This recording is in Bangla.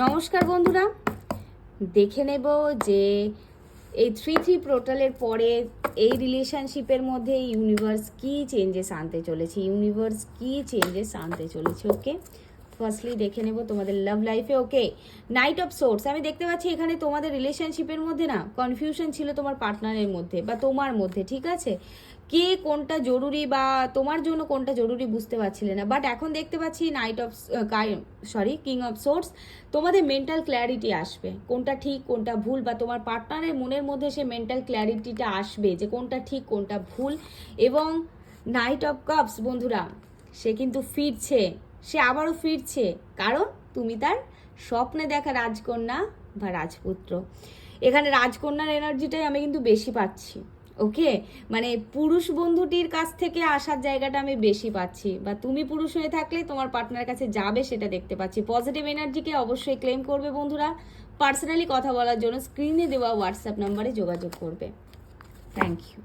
নমস্কার বন্ধুরা, দেখে নেব যে এই 3-3 পোর্টালের পরে এই রিলেশনশিপের মধ্যে ইউনিভার্স কি চেঞ্জেস আনতে চলেছে, ওকে। ফার্স্টলি দেখে নেব তোমাদের লাভ লাইফে। ওকে, নাইট অফ সোর্স আমি দেখতে পাচ্ছি এখানে তোমাদের রিলেশনশিপের মধ্যে না কনফিউশন ছিল তোমার পার্টনারের মধ্যে বা তোমার মধ্যে, ঠিক আছে? কে কোনটা জরুরি বা তোমার জন্য কোনটা জরুরি বুঝতে পারছিলে না, বাট এখন দেখতে পাচ্ছি কিং অফ সোর্স, তোমাদের মেন্টাল ক্ল্যারিটি আসবে কোনটা ঠিক কোনটা ভুল, বা তোমার পার্টনারের মনের মধ্যে সে মেন্টাল ক্ল্যারিটিটা আসবে যে কোনটা ঠিক কোনটা ভুল। এবং নাইট অফ কাপস বন্ধুরা, সে কিন্তু ফিরছে, সে আবারও ফিরছে, কারণ তুমি তার স্বপ্নে দেখা রাজকন্যা বা রাজপুত্র। এখানে রাজকন্যার এনার্জিটাই আমি কিন্তু বেশি পাচ্ছি, ওকে। মানে পুরুষ বন্ধুটির কাছ থেকে আসার জায়গাটা আমি বেশি পাচ্ছি, বা তুমি পুরুষ হয়ে থাকলে তোমার পার্টনারের কাছে যাবে সেটা দেখতে পাচ্ছি। পজিটিভ এনার্জিকে অবশ্যই ক্লেম করবে বন্ধুরা। পার্সোনালি কথা বলার জন্য স্ক্রিনে দেওয়া হোয়াটসঅ্যাপ নাম্বারে যোগাযোগ করবে। Thank you.